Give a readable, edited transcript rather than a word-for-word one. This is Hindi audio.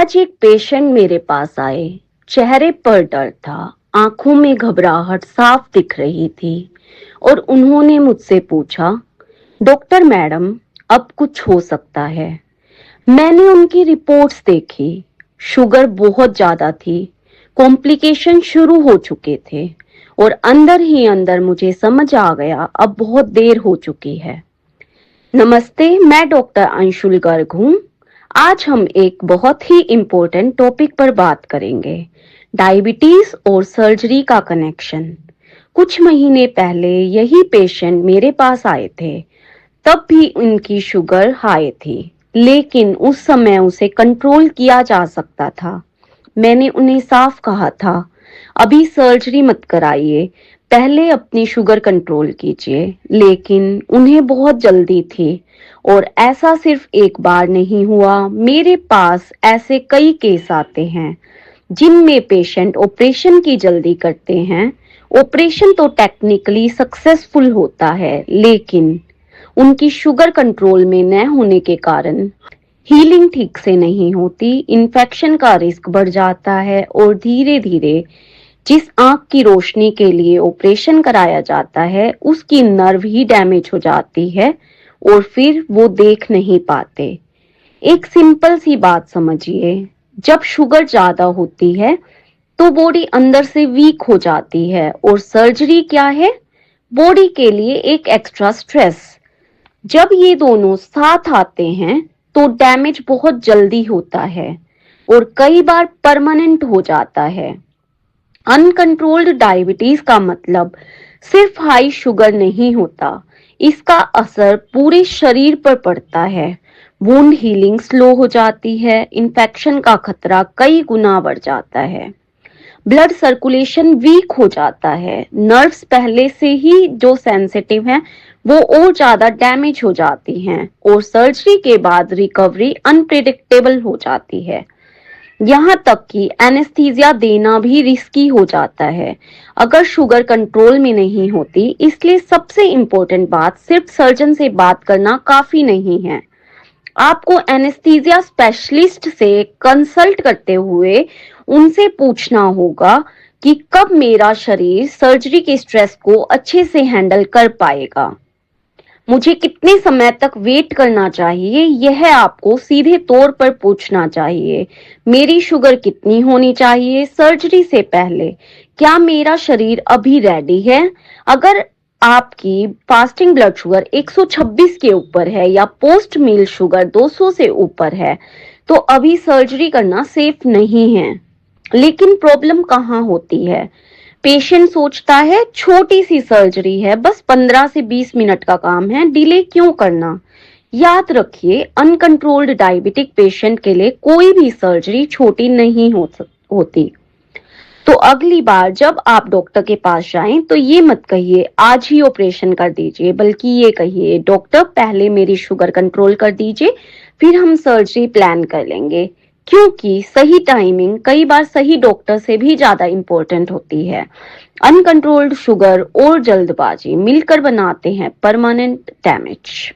आज एक पेशेंट मेरे पास आए। चेहरे पर डर था, आंखों में घबराहट साफ दिख रही थी और उन्होंने मुझसे पूछा, डॉक्टर मैडम, अब कुछ हो सकता है? मैंने उनकी रिपोर्ट्स देखी। शुगर बहुत ज्यादा थी, कॉम्प्लिकेशन शुरू हो चुके थे और अंदर ही अंदर मुझे समझ आ गया अब बहुत देर हो चुकी है। नमस्ते, मैं डॉक्टर अंशुल गर्ग हूँ। आज हम एक बहुत ही इम्पोर्टेंट टॉपिक पर बात करेंगे, डायबिटीज और सर्जरी का कनेक्शन। कुछ महीने पहले यही पेशेंट मेरे पास आए थे। तब भी उनकी शुगर हाई थी, लेकिन उस समय उसे कंट्रोल किया जा सकता था। मैंने उन्हें साफ कहा था, अभी सर्जरी मत कराइए, पहले अपनी शुगर कंट्रोल कीजिए। लेकिन उन्हें बहुत जल्दी थी और ऐसा सिर्फ एक बार नहीं हुआ। मेरे पास ऐसे कई केस आते हैं जिनमें पेशेंट ऑपरेशन की जल्दी करते हैं। ऑपरेशन तो टेक्निकली सक्सेसफुल होता है, लेकिन उनकी शुगर कंट्रोल में न होने के कारण हीलिंग ठीक से नहीं होती, इन्फेक्शन का रिस्क बढ़ जाता है और धीरे धीरे जिस आंख की रोशनी के लिए ऑपरेशन कराया जाता है उसकी नर्व ही डैमेज हो जाती है और फिर वो देख नहीं पाते। एक सिंपल सी बात समझिए, जब शुगर ज्यादा होती है तो बॉडी अंदर से वीक हो जाती है और सर्जरी क्या है? बॉडी के लिए एक एक्स्ट्रा स्ट्रेस। जब ये दोनों साथ आते हैं तो डैमेज बहुत जल्दी होता है और कई बार परमानेंट हो जाता है। अनकंट्रोल्ड डायबिटीज का मतलब सिर्फ हाई शुगर नहीं होता, इसका असर पूरे शरीर पर पड़ता है। वुंड हीलिंग स्लो हो जाती है, इन्फेक्शन का खतरा कई गुना बढ़ जाता है, ब्लड सर्कुलेशन वीक हो जाता है, नर्व्स पहले से ही जो सेंसिटिव हैं वो और ज्यादा डैमेज हो जाती हैं और सर्जरी के बाद रिकवरी अनप्रेडिक्टेबल हो जाती है। यहाँ तक कि एनेस्थीसिया देना भी रिस्की हो जाता है अगर शुगर कंट्रोल में नहीं होती। इसलिए सबसे इम्पोर्टेंट बात, सिर्फ सर्जन से बात करना काफी नहीं है। आपको एनेस्थीसिया स्पेशलिस्ट से कंसल्ट करते हुए उनसे पूछना होगा कि कब मेरा शरीर सर्जरी के स्ट्रेस को अच्छे से हैंडल कर पाएगा। मुझे कितने समय तक वेट करना चाहिए, यह आपको सीधे तौर पर पूछना चाहिए। मेरी शुगर कितनी होनी चाहिए सर्जरी से पहले? क्या मेरा शरीर अभी रेडी है? अगर आपकी फास्टिंग ब्लड शुगर 126 के ऊपर है या पोस्ट मील शुगर 200 से ऊपर है तो अभी सर्जरी करना सेफ नहीं है। लेकिन प्रॉब्लम कहाँ होती है? पेशेंट सोचता है छोटी सी सर्जरी है, बस 15 से 20 मिनट का काम है, डिले क्यों करना? याद रखिए, अनकंट्रोल्ड डायबिटिक पेशेंट के लिए कोई भी सर्जरी छोटी नहीं होती। तो अगली बार जब आप डॉक्टर के पास जाएं तो ये मत कहिए आज ही ऑपरेशन कर दीजिए, बल्कि ये कहिए, डॉक्टर पहले मेरी शुगर कंट्रोल कर दीजिए, फिर हम सर्जरी प्लान कर लेंगे। क्योंकि सही टाइमिंग कई बार सही डॉक्टर से भी ज्यादा इंपॉर्टेंट होती है। अनकंट्रोल्ड शुगर और जल्दबाजी मिलकर बनाते हैं परमानेंट डैमेज।